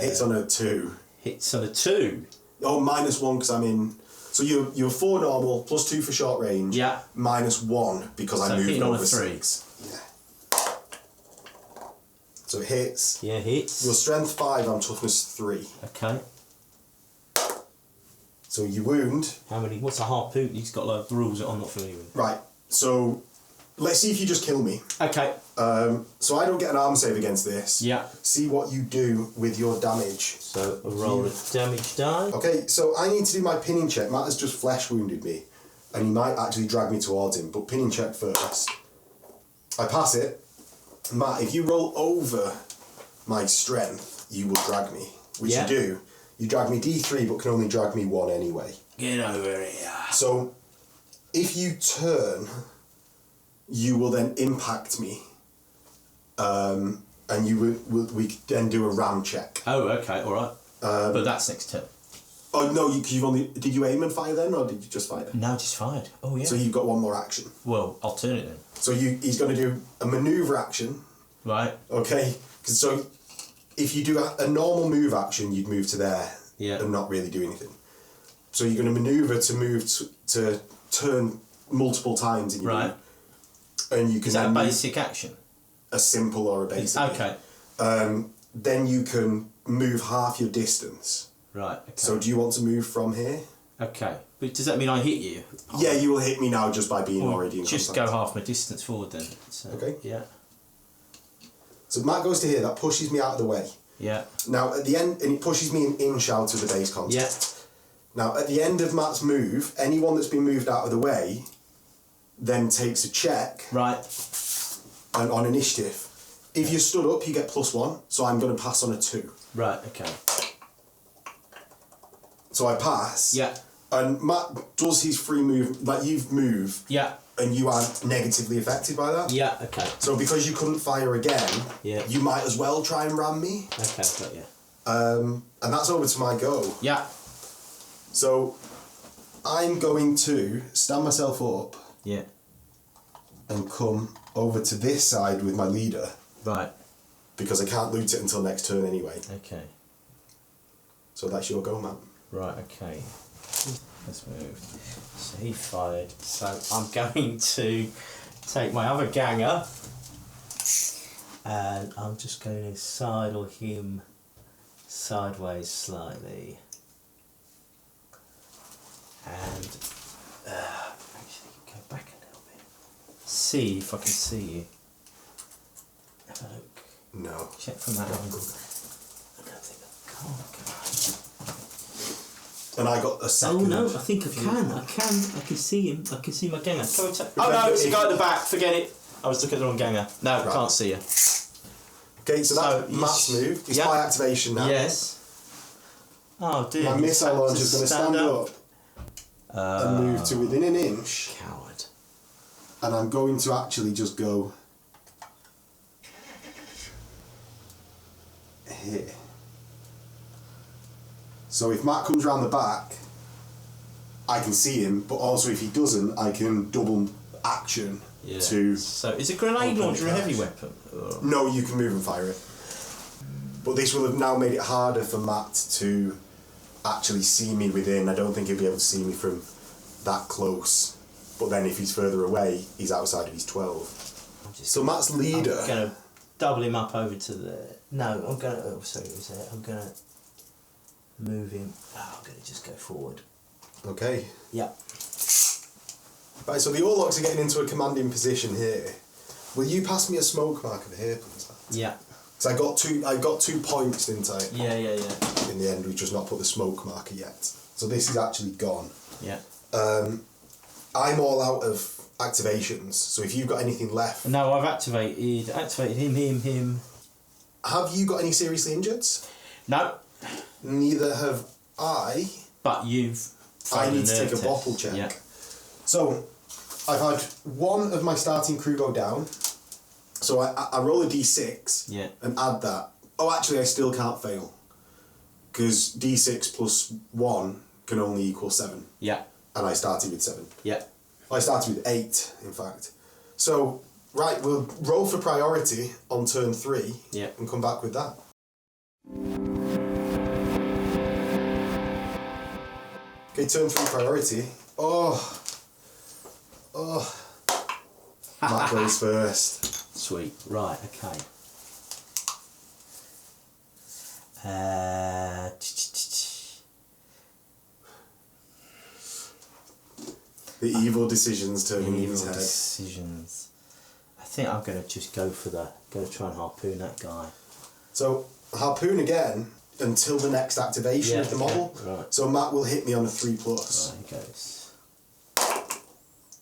Hits on a 2. Hits on a 2. Oh, -1 because I'm in... So you're 4 normal, plus 2 for short range. Yeah. -1 because I moved hitting on over a 3. 6. Yeah. So it hits. Yeah, hits. Your strength 5, I'm toughness 3. Okay. So you wound. How many? What's a harpoon? He's got like rules that I'm not familiar with. Right. So let's see if you just kill me. Okay. So I don't get an arm save against this. Yeah. See what you do with your damage. So a roll of damage die. Okay, so I need to do my pinning check. Matt has just flesh wounded me, and he might actually drag me towards him, but pinning check first. I pass it. Matt, if you roll over my strength, you will drag me, which Yeah. you do. You drag me D3, but can only drag me 1 anyway. Get over here. So, if you turn, you will then impact me, and we then do a ram check. Oh, okay, all right. But that's next turn. Oh no, you've only did you aim and fire then, or did you just fire? No, just fired. Oh yeah. So you've got 1 more action. Well, I'll turn it then. So he's going to do a manoeuvre action. Right. Okay. So if you do a normal move action, you'd move to there. Yeah. And not really do anything. So you're going to manoeuvre to move to turn multiple times in your Right. move. And you can Is that a then basic action? a simple or a basic. Okay. Then you can move half your distance. Right. Okay. So do you want to move from here? Okay. But does that mean I hit you? Yeah, you will hit me now just by being already in Just contact. go half my distance forward then. So, Okay. Yeah. So Matt goes to here, that pushes me out of the way. Yeah. Now at the end, and it pushes me an inch out of the base contact. Yeah. Now at the end of Matt's move, anyone that's been moved out of the way then takes a check Right. and on initiative. If you're stood up, you get +1, so I'm going to pass on a 2. Right. Okay. So I pass. Yeah. And Matt does his free move, like you've moved, Yeah. and you aren't negatively affected by that. Yeah. Okay. So because you couldn't fire again, Yeah. you might as well try and ram me. Okay. Got you. And that's over to my go. Yeah. So I'm going to stand myself up Yeah. and come over to this side with my leader Right. because I can't loot it until next turn anyway. Okay. So that's your go, man. Right. Okay. Let's move. So he fired. So I'm going to take my other ganger, and I'm just going to sidle him sideways slightly, and actually go back a little bit. See if I can see you. Have a look. No. Check from that angle. I don't think I can't. And I got a Oh second. no, I think I can. I can see him. I can see my ganger. Come and oh no, Remember, it's the if- guy at the back. Forget it. I was looking at the wrong ganger. No, I Right. can't see you. Okay, so that's So, Matt's move. It's yeah. my activation now. Yes. Oh dear. My he's missile had launcher is going to stand up and move to within an inch. Coward. And I'm going to actually just go here. So if Matt comes round the back, I can see him, but also if he doesn't, I can double action to... So is a grenade launcher a heavy weapon? Or? No, you can move and fire it. But this will have now made it harder for Matt to actually see me within. I don't think he'll be able to see me from that close. But then if he's further away, he's outside of his 12. So Matt's leader... I'm going to double him up over to the... No, I'm going to... Oh, sorry, I'm going to move him... Oh, I'm going to just go forward. Okay. Yeah. Right, so the Orlocks are getting into a commanding position here. Will you pass me a smoke marker here, please? Yeah. So I got 2 points, didn't I? Yeah. In the end, we've just not put the smoke marker yet. So this is actually gone. Yeah. I'm all out of activations, so if you've got anything left... No, I've activated him. Have you got any seriously injured? No. Neither have I. But you've... I need to take a bottle check. Yeah. So, I've had one of my starting crew go down. So I roll a d6 and add that. Oh, actually, I still can't fail. Because d6 plus 1 can only equal 7. Yeah. And I started with 7. Yeah. I started with 8, in fact. So, right, we'll roll for priority on turn 3 and come back with that. Okay, turn 3 priority. Oh. Matt goes first. Sweet. Right, okay. The evil decisions turning in his Evil head. decisions. I think I'm going to just go for going to try and harpoon that guy. So, harpoon again until the next activation of the model. Right. So Matt will hit me on a 3+. Right, he goes.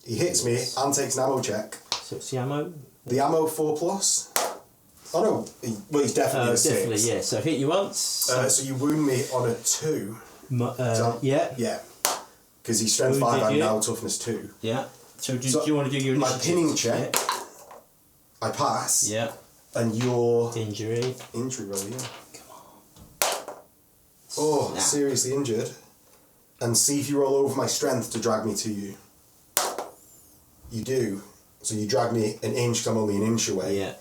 He hits me and takes an ammo check. So it's the ammo? The ammo 4+. Oh no, he's definitely a 6. Definitely, yeah. So hit you once. So you wound me on a 2. Yeah. Yeah. Because he's strength 5, I'm now toughness 2. Yeah. So do you want to do your my initiative? pinning check, I pass. Yeah. And your... Injury roll, yeah. Come on. Oh, seriously injured. And see if you roll over my strength to drag me to you. You do. So you drag me an inch because I'm only an inch away. Yeah.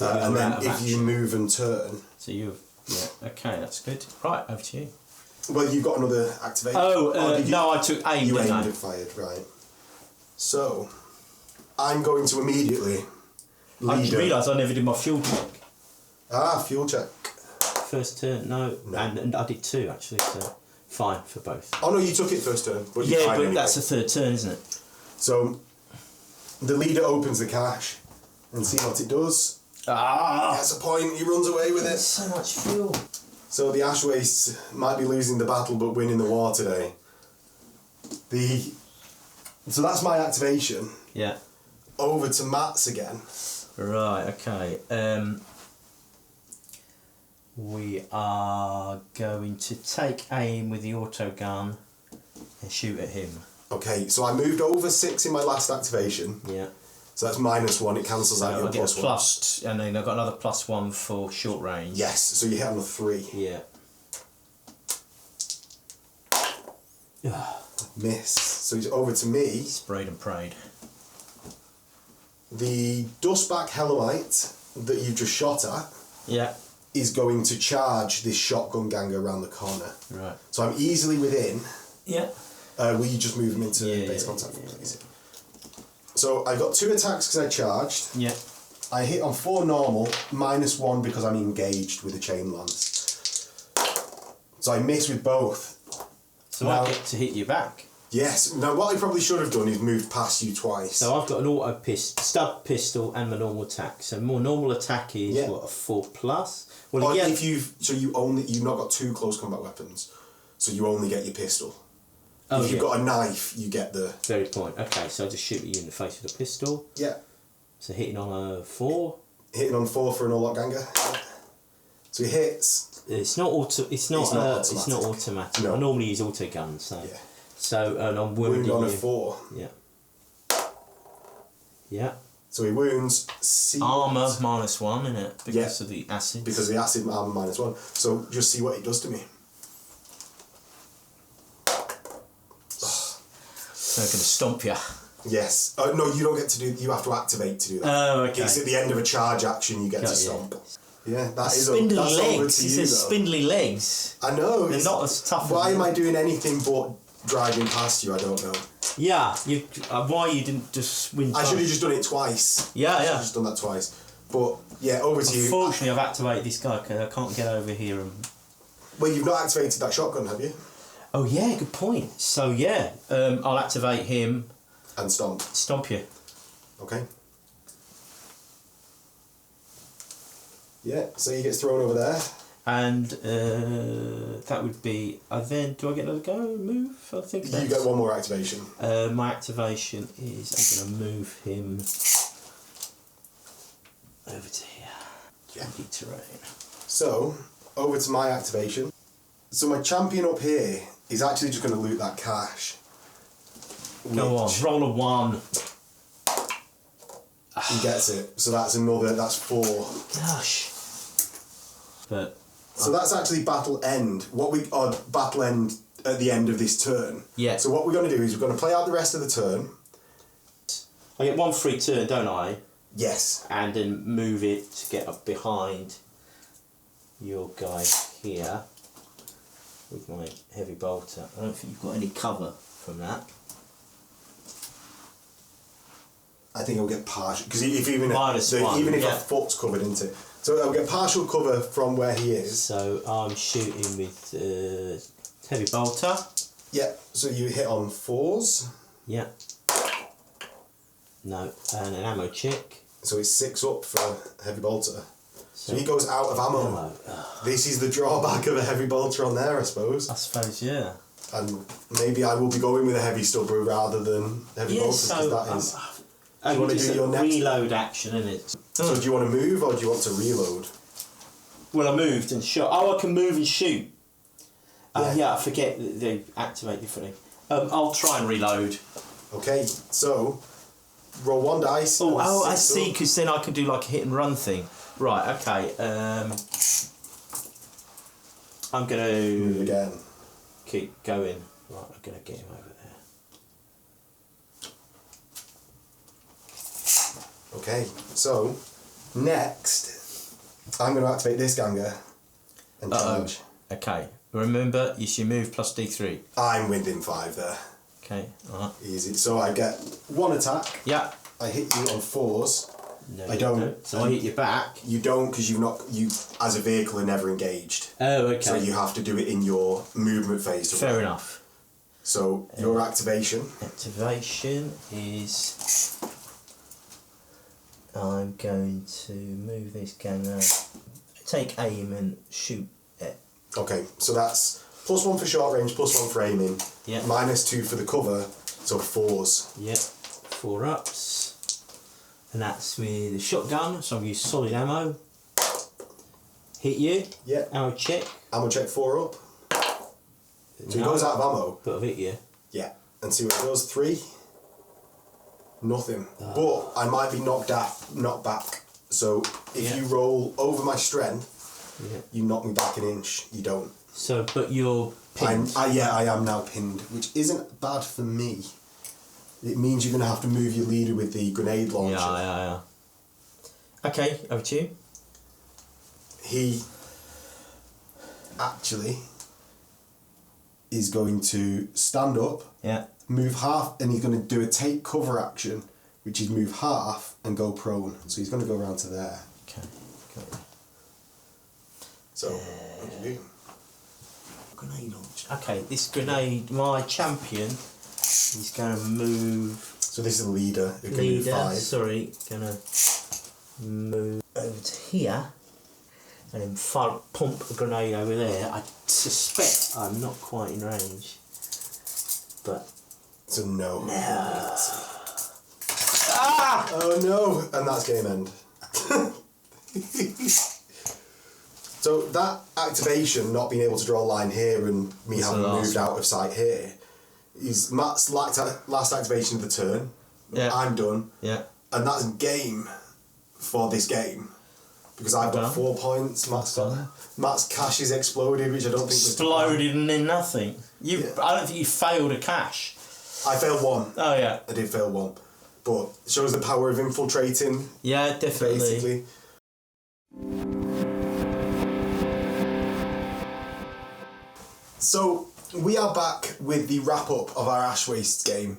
And then if you move and turn... So you've... Yeah, okay, that's good. Right, over to you. Well, you've got another activation. No, I took aim. You aimed and fired, right. So, I'm going to immediately... I just realised I never did my fuel check. Fuel check. First turn, no. And I did 2 actually, so fine for both. Oh no, you took it first turn. But yeah, but anyway. that's the third turn, isn't it? So, the leader opens the cache and see what it does. That's a point, he runs away with it. There's so much fuel. So the Ash Wastes might be losing the battle but winning the war today. So that's my activation. Yeah. Over to Matt's again. Right, okay. We are going to take aim with the auto gun and shoot at him. Okay, so I moved over 6 in my last activation. Yeah. So that's -1, it cancels out your I get +1. And then I've got another +1 for short range. Yes, so you hit on a 3. Yeah. Miss. So he's over to me. Sprayed and prayed. The Dustback Helomite that you just shot at is going to charge this shotgun gang around the corner. Right. So I'm easily within. Yeah. Will you just move him into base contact, please? So I got 2 attacks because I charged. Yeah. I hit on 4 normal, -1 because I'm engaged with a chain lance. So I miss with both. So now, I get to hit you back. Yes. Now what I probably should have done is moved past you twice. So I've got an auto stub pistol and my normal attack. So more normal attack is what, a 4+? Well, or again, if you've not got 2 close combat weapons, so you only get your pistol. If you've got a knife, you get the... Very point. Okay, so I just shoot you in the face with a pistol. Yeah. So hitting on a 4. Hitting on 4 for an Orlock ganger. So he hits. It's not automatic. No. I normally use auto guns. So. Yeah. So and I'm wounding Wound on you. a 4. Yeah. Yeah. So he wounds. Armour -1, innit? Because of the acid. Because the acid armour -1. So just see what it does to me. So I'm going to stomp you. Yes. No, you don't get to do. You have to activate to do that. Oh, okay. It's at the end of a charge action you get to stomp. Yeah, that's spindly over legs. to He you, says though. spindly legs. I know. They're not as tough. Why am I doing anything but driving past you? I don't know. Yeah, you. Why you didn't just win? I should have just done it twice. Yeah, I should yeah. have just done that twice. But yeah, over to you. Unfortunately, I've activated this guy because I can't get over here and. Well, you've not activated that shotgun, have you? Oh yeah, good point. So yeah, I'll activate him. And stomp. Stomp you. Okay. Yeah, so he gets thrown over there. And that would be. Then do I get another go? Move? I think You get one more activation. My activation is I'm going to move him over to here. Yeah. Terrain. So, over to my activation. So my champion up here is actually just going to loot that cash. Go on, roll a 1. He gets it. So that's 4. Gosh. But. So that's actually battle end. Battle end at the end of this turn. Yeah. So what we're going to do is we're going to play out the rest of the turn. I get 1 free turn, don't I? Yes. And then move it to get up behind your guy here with my heavy bolter. I don't think you've got any cover from that. I think I'll get partial because even -1, if yeah. a foot's covered into it, so I'll get partial cover from where he is. So I'm shooting with heavy bolter. Yeah. So you hit on 4s. Yeah. No, and an ammo check. So it's 6 up for heavy bolter. So he goes out of ammo. This is the drawback of a heavy bolter on there, I suppose. I suppose, yeah. And maybe I will be going with a heavy stubber rather than heavy bolter because that is. Do you want to do your next reload action, isn't it? So do you want to move or do you want to reload? Well, I moved and shot. Oh, I can move and shoot. Yeah. I forget that they activate differently. I'll try and reload. Okay, so roll 1 dice. Oh, I six see, up. because then I can do like a hit and run thing. Right, okay. I'm going Move to again. keep going. Right, I'm going to get him over there. Okay, so next I'm going to activate this ganger and charge. Okay, remember you should move plus D3. I'm within 5 there. Okay, alright. Easy. So I get 1 attack. Yeah. I hit you on 4s. No, I don't. So I hit you back. You don't because you as a vehicle are never engaged. Oh, okay. So you have to do it in your movement phase. Fair enough. So your activation. Activation is I'm going to move this ganger, take aim and shoot it. Okay, so that's +1 for short range, +1 for aiming. Yeah. -2 for the cover, so 4s. Yep. 4 ups. And that's with a shotgun, so I'll use solid ammo. Hit you. Yeah. Ammo check. Ammo check 4 up. So he goes out of ammo. But I've hit you. Yeah. And see what it does. 3. Nothing. But I might be knocked back. So if you roll over my strength, you knock me back an inch. You don't. So, but you're pinned. I am now pinned, which isn't bad for me. It means you're going to have to move your leader with the grenade launcher. Yeah. Okay, over to you. He actually is going to stand up, move half, and he's going to do a take cover action, which is move half and go prone. So he's going to go around to there. Okay, got it. So, what do you do? Grenade launch. Okay, this grenade, my champion, is going to move. So this is the leader who can move 5. Sorry, going to move over to here and then pump a grenade over there. I suspect I'm not quite in range, but. So no. Ah! Oh no! And that's game end. So that activation, not being able to draw a line here and me having moved out of sight here, is Matt's last activation of the turn. Yeah. I'm done. Yeah. And that's game for this game. Because I've got 4 points, Matt's cash is exploded, which I don't think was exploded and then nothing. I don't think you failed a cash. I failed one. Oh yeah. I did fail one. But it shows the power of infiltrating. Yeah, definitely. Basically. So, we are back with the wrap-up of our Ash Waste game.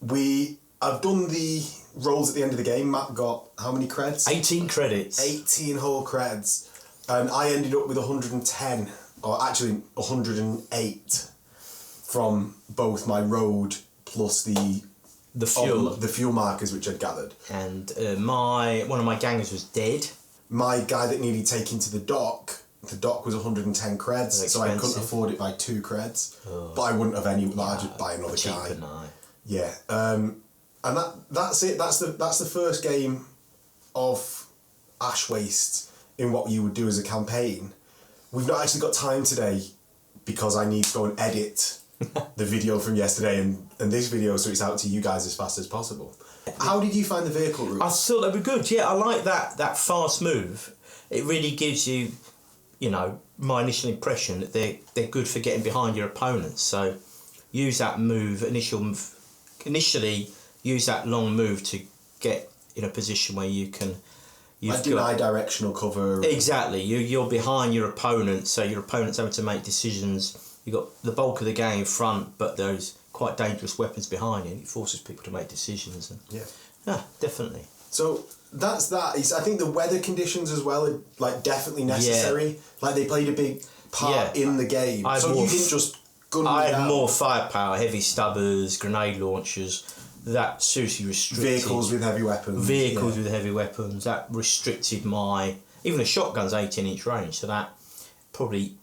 I've done the rolls at the end of the game. Matt got how many creds? 18 credits. 18 whole creds. And I ended up with 110, or actually 108, from both my road plus the fuel markers which I'd gathered. And one of my gangers was dead. My guy that needed taken to the dock was 110 creds, so I couldn't afford it by 2 creds. Oh. But I wouldn't have any. I'd just buy another guy. Now. Yeah, and that's it. That's the first game of Ash Waste in what you would do as a campaign. We've not actually got time today because I need to go and edit the video from yesterday and this video, so it's out to you guys as fast as possible. How did you find the vehicle route? I thought they were good. Yeah, I like that fast move. It really gives you, my initial impression that they're good for getting behind your opponents. So use that move, initially use that long move to get in a position where you can... deny directional cover. Exactly. You're behind your opponent, so your opponent's having to make decisions. You've got the bulk of the gang in front, but those quite dangerous weapons behind you, and it forces people to make decisions. And yeah, definitely. So that's that. I think the weather conditions as well are definitely necessary. Yeah. They played a big part in the game. So you didn't just gun them down. I had more firepower, heavy stubbers, grenade launchers. That seriously restricted... Vehicles with heavy weapons. That restricted even a shotgun's 18-inch range, so that probably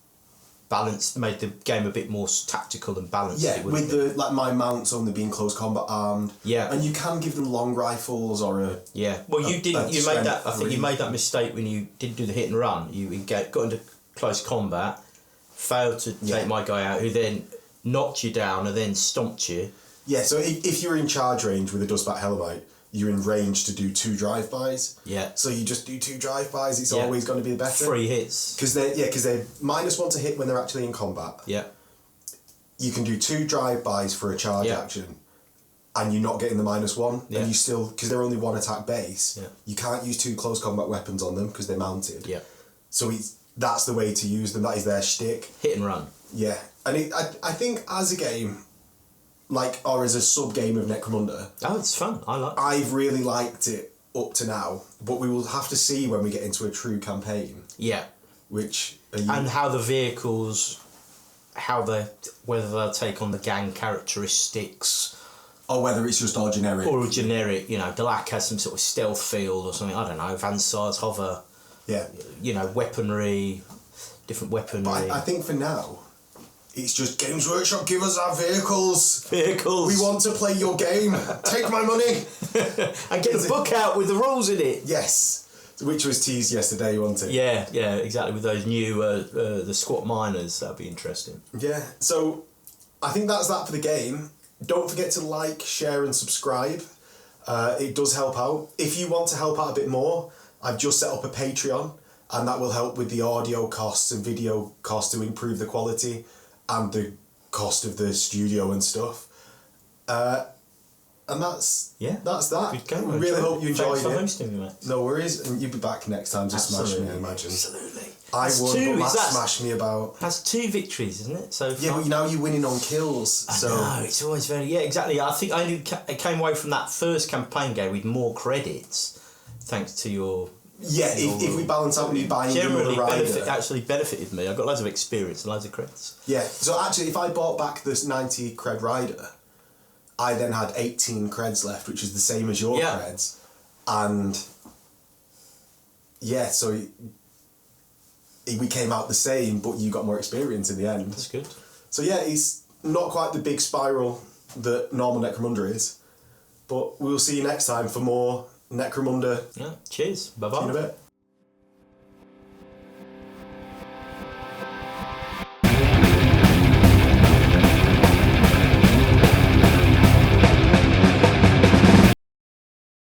made the game a bit more tactical and balanced. Yeah, with my mounts only being close combat armed. Yeah. And you can give them long rifles or a... Yeah. Well, you made that mistake when you didn't do the hit and run. You got into close combat, failed to take my guy out, who then knocked you down and then stomped you. Yeah, so if you're in charge range with a Dustbat Helomite, you're in range to do 2 drive-bys. Yeah. So you just do 2 drive-bys, it's always going to be better. 3 hits. Because they're -1 to hit when they're actually in combat. Yeah. You can do 2 drive-bys for a charge action, and you're not getting the -1. Yeah. And you still, because they're only 1 attack base, you can't use 2 close combat weapons on them because they're mounted. Yeah. So that's the way to use them, that is their shtick. Hit and run. Yeah. And I think as a game... or as a sub-game of Necromunda. Oh, it's fun. I've really liked it up to now, but we will have to see when we get into a true campaign. Yeah. And how the vehicles, whether they'll take on the gang characteristics. Or whether it's just all generic. Or generic, Delac has some sort of stealth field or something, I don't know, Vansar's hover. Yeah. Weaponry, different weaponry. But I think for now... It's just Games Workshop, give us our vehicles. We want to play your game. Take my money. And get the book out with the rules in it. Yes. Which was teased yesterday, wasn't it? Yeah, exactly. With those new, the squat miners, that'd be interesting. Yeah, so I think that's that for the game. Don't forget to like, share and subscribe. It does help out. If you want to help out a bit more, I've just set up a Patreon, and that will help with the audio costs and video costs to improve the quality. And the cost of the studio and stuff. And that's that. Good game. I really hope you enjoyed it. Thanks for hosting me, mate. No worries, and you'll be back next time to smash me, I imagine. Absolutely. I would, but Matt smashed me about... That's 2 victories, isn't it? So yeah, but now you're winning on kills. I know, it's always very... Yeah, exactly. I think I came away from that first campaign game with more credits, thanks to your... Yeah, if we balance out when you buy generally benefited me. I got loads of experience and loads of credits. Yeah, so actually, if I bought back this 90 cred rider, I then had 18 creds left, which is the same as your creds, and so we came out the same, but you got more experience in the end. That's good. So yeah, it's not quite the big spiral that normal Necromunda is, but we'll see you next time for more Necromunda. Yeah, cheers. Bye-bye. See you in a bit.